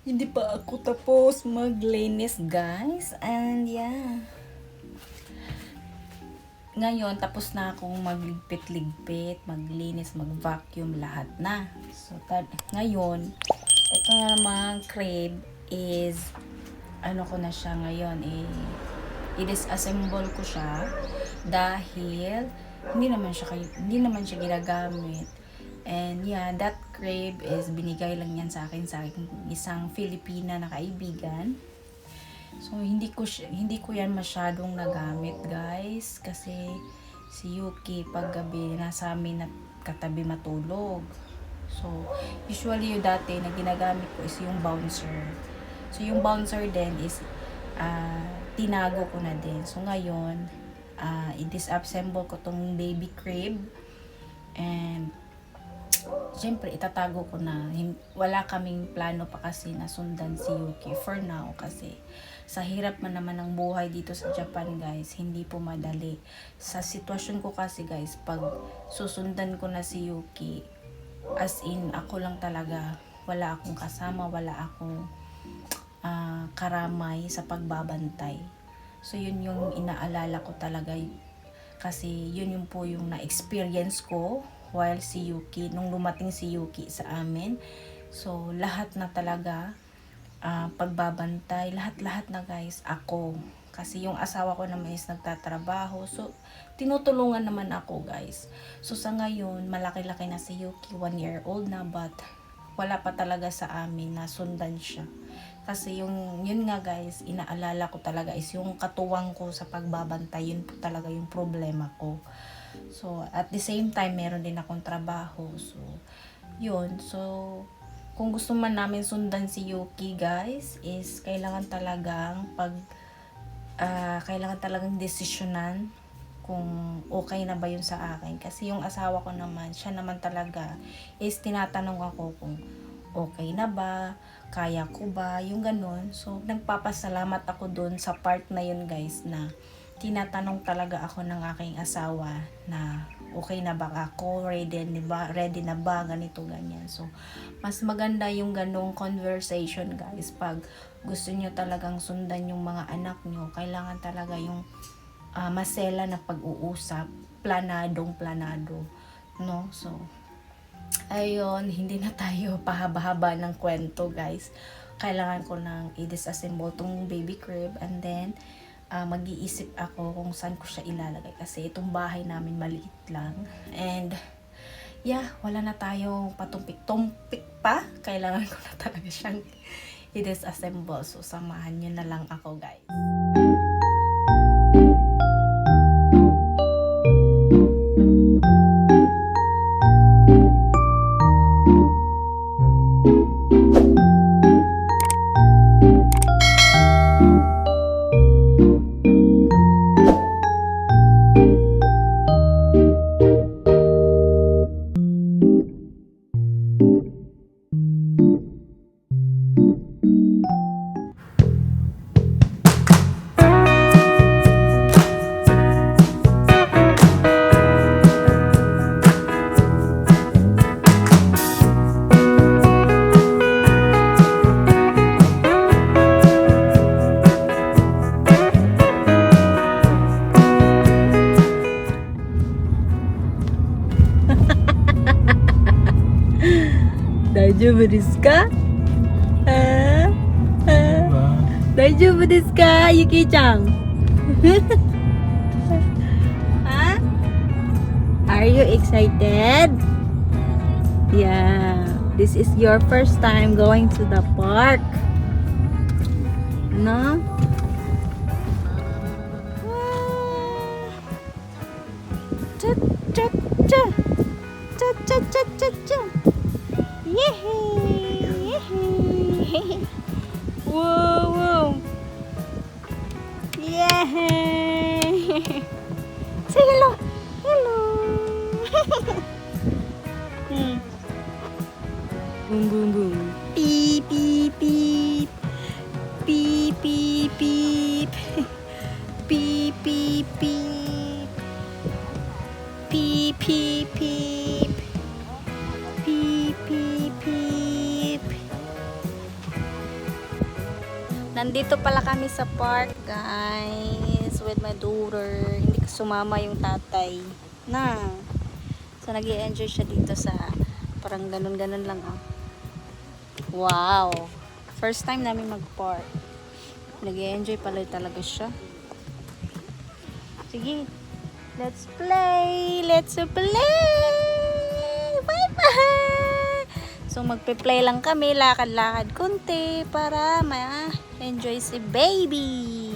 Hindi pa ako tapos maglinis, guys. And yeah. Ngayon, tapos na akong magligpit-ligpit, maglinis, mag-vacuum, lahat na. So, ngayon, ito na namang crib is, ano ko na siya ngayon, i-disassemble ko siya dahil hindi naman siya ginagamit. And yeah, that crib is binigay lang yan sa akin isang Filipina na kaibigan. So hindi ko yan masyadong nagamit, guys, kasi si Yuki pag gabi nasa amin na katabi matulog. So usually yung dati na ginagamit ko is yung bouncer. So yung bouncer din is tinago ko na din. So ngayon i-disassemble ko tong baby crib, and siyempre itatago ko na. Wala kaming plano pa kasi na sundan si Yuki for now, kasi sa hirap man naman ng buhay dito sa Japan, guys, hindi po madali. Sa sitwasyon ko kasi, guys, pag susundan ko na si Yuki, as in ako lang talaga, wala akong kasama, wala akong karamay sa pagbabantay. So yun yung inaalala ko talaga, kasi yun po yung na-experience ko while si Yuki, nung lumating si Yuki sa amin. So lahat na talaga, pagbabantay, lahat na, guys, ako. Kasi yung asawa ko naman is nagtatrabaho. So tinutulungan naman ako, guys. So sa ngayon, malaki-laki na si Yuki, 1 year old na, but wala pa talaga sa amin na sundan siya. Kasi yun nga, guys, inaalala ko talaga is yung katuwang ko sa pagbabantay. Yun po talaga yung problema ko. So at the same time, meron din akong trabaho. So yun. So kung gusto man namin sundan si Yuki, guys, is kailangan talagang desisyonan kung okay na ba yun sa akin. Kasi yung asawa ko naman, siya naman talaga is tinatanong ako kung okay na ba, kaya ko ba, yung ganun. So nagpapasalamat ako dun sa part na yun, guys, na tinatanong talaga ako ng aking asawa na okay na ba ako, ready na ba, ganito, ganyan. So, mas maganda yung ganong conversation, guys. Pag gusto nyo talagang sundan yung mga anak nyo, kailangan talaga yung masela na pag-uusap, planado, no? So, ayun, hindi na tayo pahaba-haba ng kwento, guys. Kailangan ko nang i-disassemble tong baby crib, and then mag-iisip ako kung saan ko siya ilalagay kasi itong bahay namin maliit lang, and yeah, wala na tayong patumpik-tumpik pa. Kailangan ko na talaga siyang i-disassemble. So, samahan nyo na lang ako, guys. Daijoubu desu ka? Daijoubu desu ka, Yuki-chan? Huh? Are you excited? Yeah. This is your first time going to the park. No? Cha cha cha. Cha cha cha cha cha. Yehey! Whoa, whoa! Yehey! Say hello! Hello! Boom, boom, boom! Beep, beep, beep! Beep, beep, beep! Beep, beep, beep! Beep, beep, beep! Beep, beep, beep. Nandito pala kami sa park, guys, with my daughter. Hindi sumama yung tatay na. So, nag-i-enjoy siya dito sa parang ganun-ganun lang, oh. Wow. First time namin mag-park. Nag-i-enjoy pala talaga siya. Sige. Let's play. Let's play. Bye-bye! So, magpe-play lang kami, lakad-lakad kunti para ma-enjoy si baby.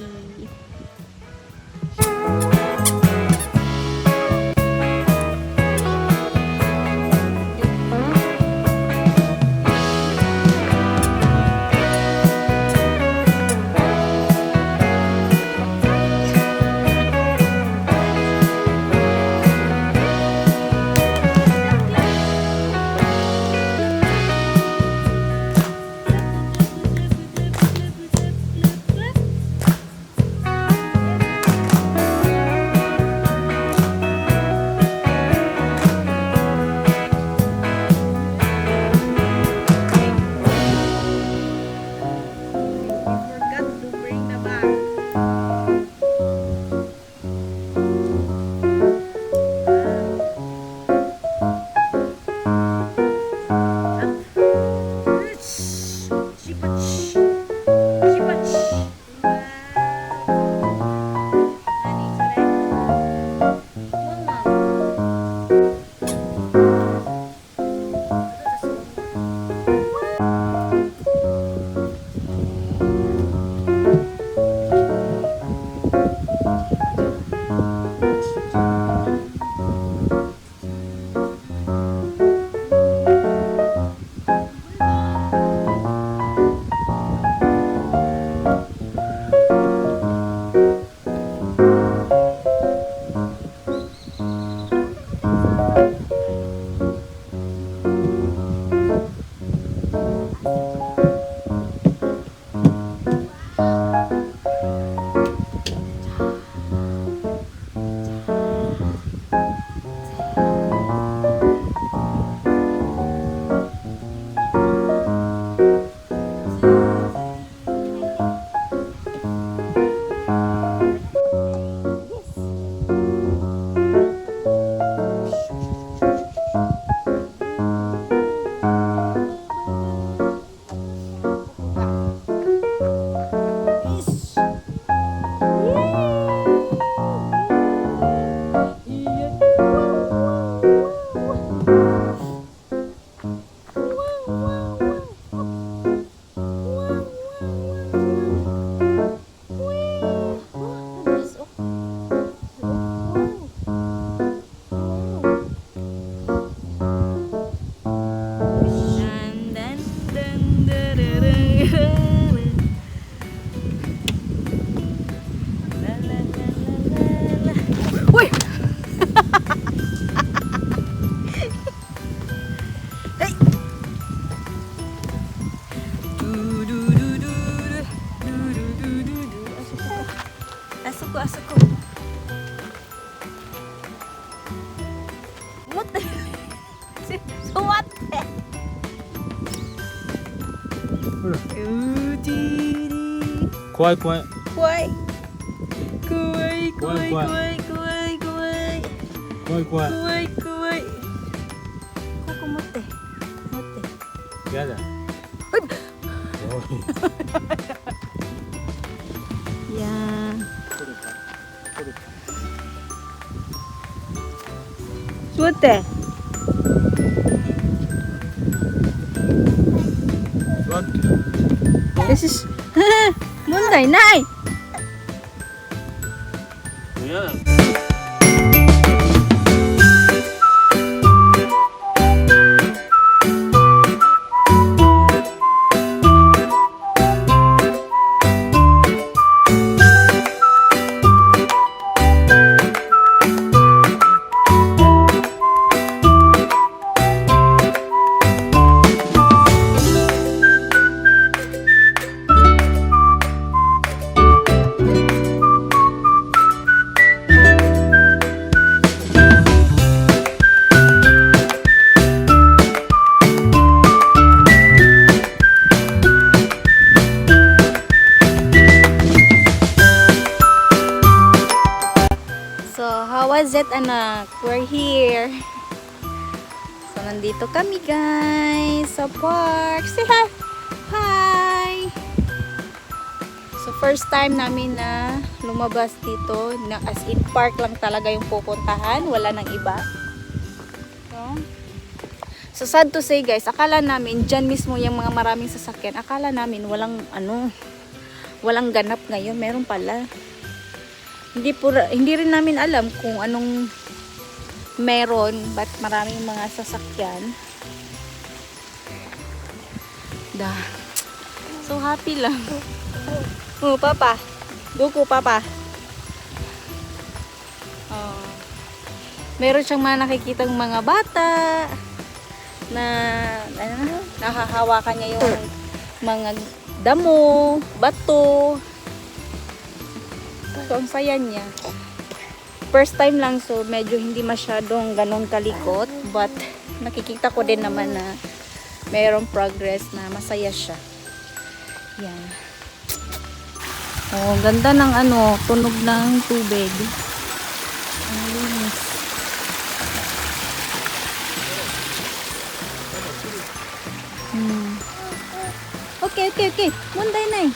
suko. Mute. Suwate. ほら、 Uti. 怖い怖い。 Kuway. Kuway. Kuway, kuway. 怖い怖い。 Kuway. Kuko mute. Mute. やだ。 Yan. 取るか。取るか。 Suwate. 座って。 This is... Munday, nay! やだ。 So, how was it, anak? We're here. So, nandito kami, guys, sa park. Say hi! Hi! So, first time namin na lumabas dito, na as in park lang talaga yung pupuntahan. Wala nang iba. So, sad to say, guys, akala namin, dyan mismo yung mga maraming sasakyan, akala namin walang ganap ngayon. Meron pala. Hindi rin namin alam kung anong meron, ba't maraming mga sasakyan. So happy lang. Oh, papa. Gugu, papa. Oh. Meron siyang mga nakikitang mga bata na nahahawakan niya yung mga damo, bato. So, ang saya niya. First time lang, so medyo hindi masyadong ganun kalikot. But, nakikita ko din naman na mayroong progress na masaya siya. Yan. Oh, ganda ng tunog ng tubig. Ang linis. Okay. Munday na eh.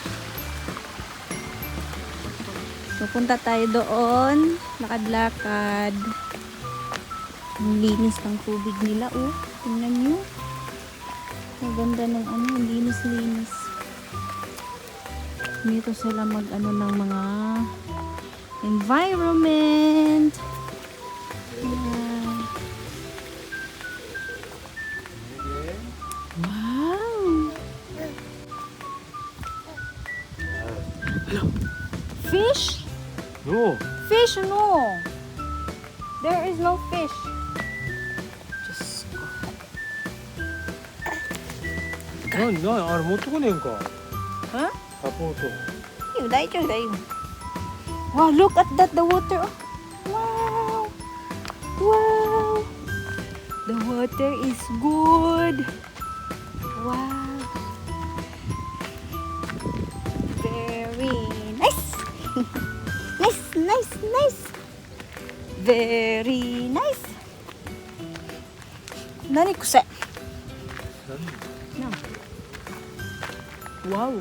Pupunta tayo doon. Lakad-lakad. Ang linis ng tubig nila, oh. Tingnan nyo. Ang ganda ng linis-linis. Dito sila ng mga environment. Yan. Wow! Fish? No. Fish, no. There is no fish. Just go. あれ持ってこねえんか。 Huh? サポート。 Dayo. Wow, look at that, the water. Oh. Wow. The water is good. Wow. Very nice. Nice. Very nice. Nani kuse? No. Wow.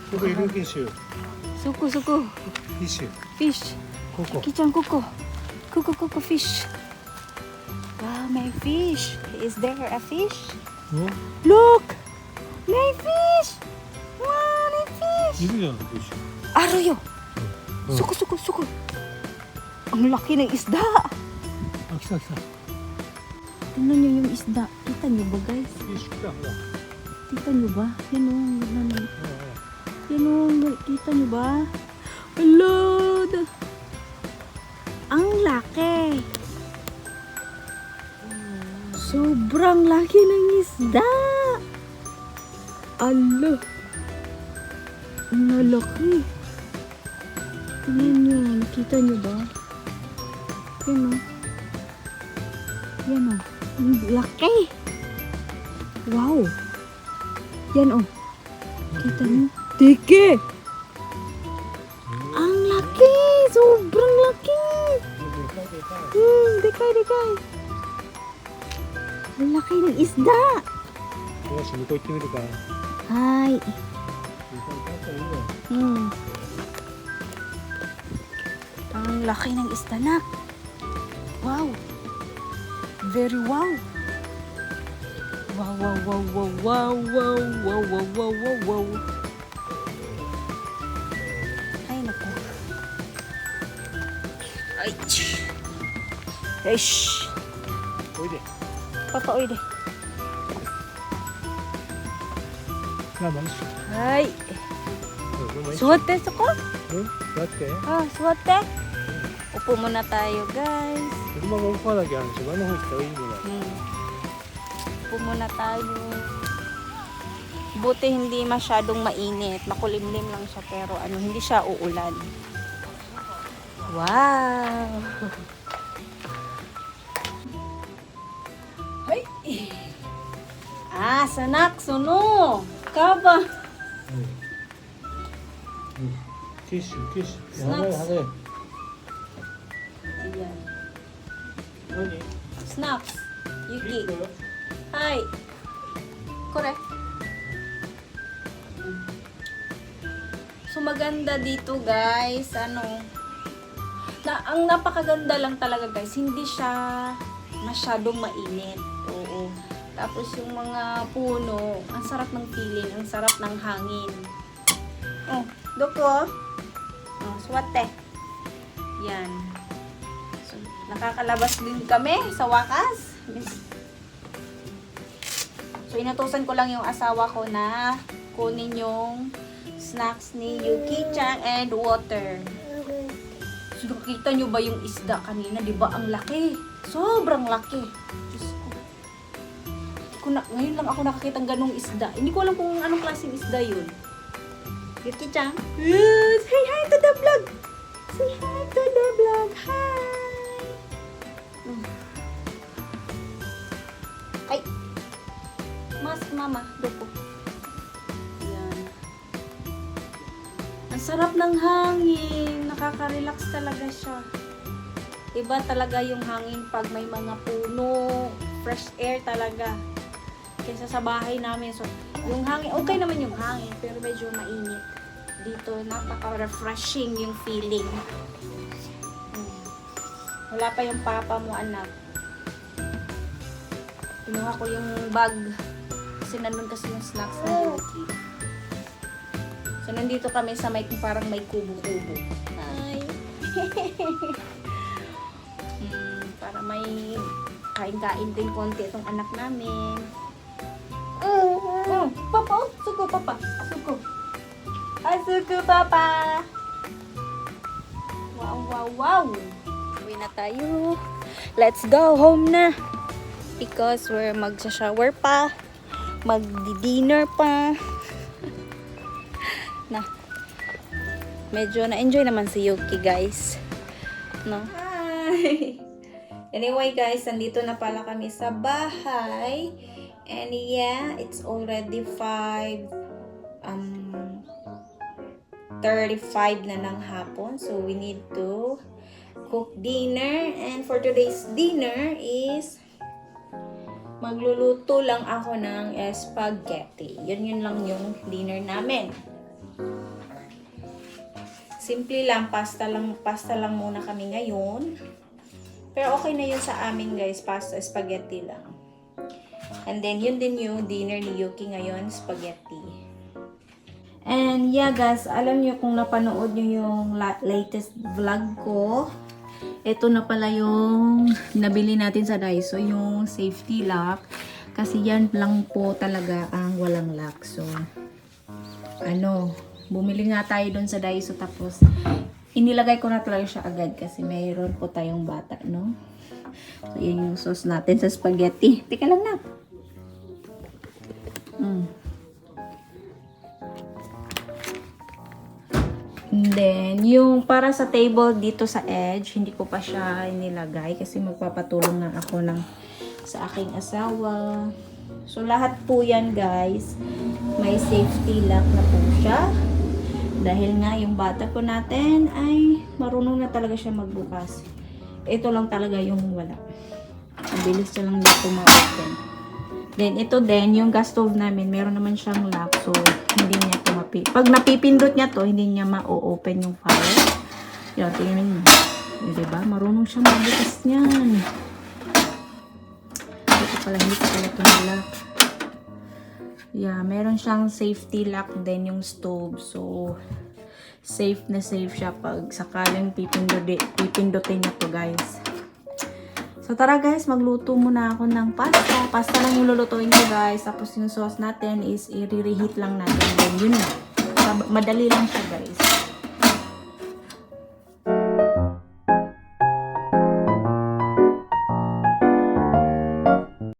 ここいるフィッシュ。 Suku. フィッシュ。 Fish. ここ。 Kichan kuko. Kuko fish. Wow, may fish. Is there a fish? の Look! May fish! Wow, may fish! いるじゃんフィッシュ。 Arroyo! Hmm. Suko. Ang laki ng isda! あ、来た。 Tingnan nyo yung isda. Kita nyo ba, guys? フィッシュ来た。ほら。 Kita nyo ba? Yan o. Yan o. Kita nyo ba? Lord! Ang laki! Sobrang laki ng isda! Ala! Ang laki! Tingnan nyo. Nakita nyo ba? Yan o. Yan o. Ang laki. Wow. Yan o. Kita nyo? Teke! Ang laki! Sobrang laki! Dekay. Ang laki ng isda! よし、向こう行ってみるか。 Hi! 向こう行ったらいいよ。 Ang laki ng isda na. Wow! Very wow! Wow. Ay, naku. Ay, Eish! おいで。 Papa, oy de. まあ、まず。 Ay! どうもいい。 Suwate sa ko? うん、だって。 Ah, suwate. Upo muna tayo, guys. 車が奥だけあるし、場の方行ったらいいぐらい。 Upo muna tayo. Buti hindi masyadong mainit. Makulimlim lang siya pero hindi siya uulan. Wow! Ay! Ah, sanak, suno! Kaba! ティッシュ、ティッシュ。スナックス離れ。 Ayan. 何。 Snaps. いい Yuki. 子よ。 Hi. Kore. So maganda dito, guys. Ang napakaganda lang talaga, guys. Hindi siya masyadong mainit. Oo. Tapos yung mga puno, ang sarap ng feeling, ang sarap ng hangin. Oh, doko. Oh, swate. Yan. So, nakakalabas din kami sa wakas. So, inutusan ko lang yung asawa ko na kunin yung snacks ni Yuki-chan and water. So, nakita nyo ba yung isda kanina? Diba ang laki? Sobrang laki. Diyos ko. Ngayon lang ako nakakita ng ganong isda. Hindi ko alam kung anong klaseng isda yun. Yuki-chan. Say hi to the vlog! Say hi to the vlog! Hi! Ay! Mas mama, doko. Yan. Ang sarap ng hangin. Nakaka-relax talaga siya. Iba talaga yung hangin pag may mga puno. Fresh air talaga. Kaysa sa bahay namin. So, yung hangin, okay naman yung hangin. Pero medyo mainit. Dito, napaka-refreshing yung feeling. Wala pa yung papa mo, anak. Kinuha ko yung bag. Kasi nandun kasi yung snacks na Yuki. So, nandito kami sa may parang may kubo-kubo. Hi! Para may kain-kain din konti itong anak namin. Papa! Oh, suko, papa! Suko! Ay, suko, papa! Wow! Uwi na tayo. Let's go home na. Because we're magsha-shower pa. Magdi-dinner pa. Na. Medyo na-enjoy naman si Yuki, guys. No? Hi! Anyway, guys, nandito na pala kami sa bahay. And yeah, it's already 5:35 na ng hapon. So, we need to cook dinner. And for today's dinner is magluluto lang ako ng spaghetti. Yun lang yung dinner namin. Simple lang, pasta lang muna kami ngayon. Pero okay na yun sa amin, guys, pasta, spaghetti lang. And then yun din yung dinner ni Yuki ngayon, spaghetti. And yeah, guys, alam nyo kung napanood nyo yung latest vlog ko, ito na pala yung nabili natin sa Daiso, yung safety lock. Kasi yan lang po talaga ang walang lock. So, bumili nga tayo doon sa Daiso tapos inilagay ko na talaga siya agad kasi mayroon po tayong bata, no? So, yan yung sauce natin sa spaghetti. Teka lang na. And then, yung para sa table dito sa edge, hindi ko pa siya nilagay kasi magpapatulong na ako sa aking asawa. So, lahat po yan, guys. May safety lock na po siya. Dahil nga, yung bata po natin ay marunong na talaga siya magbukas. Ito lang talaga yung wala. Ang bilis siya lang dito ma-open. Then, ito din, yung gas stove namin, meron naman siyang lock. So, hindi niya ito pag napipindot niya to, hindi niya ma-open yung fire. Yan, tingnan niyo. Diba? Marunong siya magbukas niyan. Ito pala, hindi ko pala ito lock. Yeah, meron siyang safety lock din yung stove. So, safe na safe siya pag sakaling pipindutin niya to, guys. So, tara guys, magluto muna ako ng pasta. Pasta lang yung lulutuin ko, guys. Tapos yung sauce natin is i-reheat lang natin. Then, yun na. Madali lang siya, guys.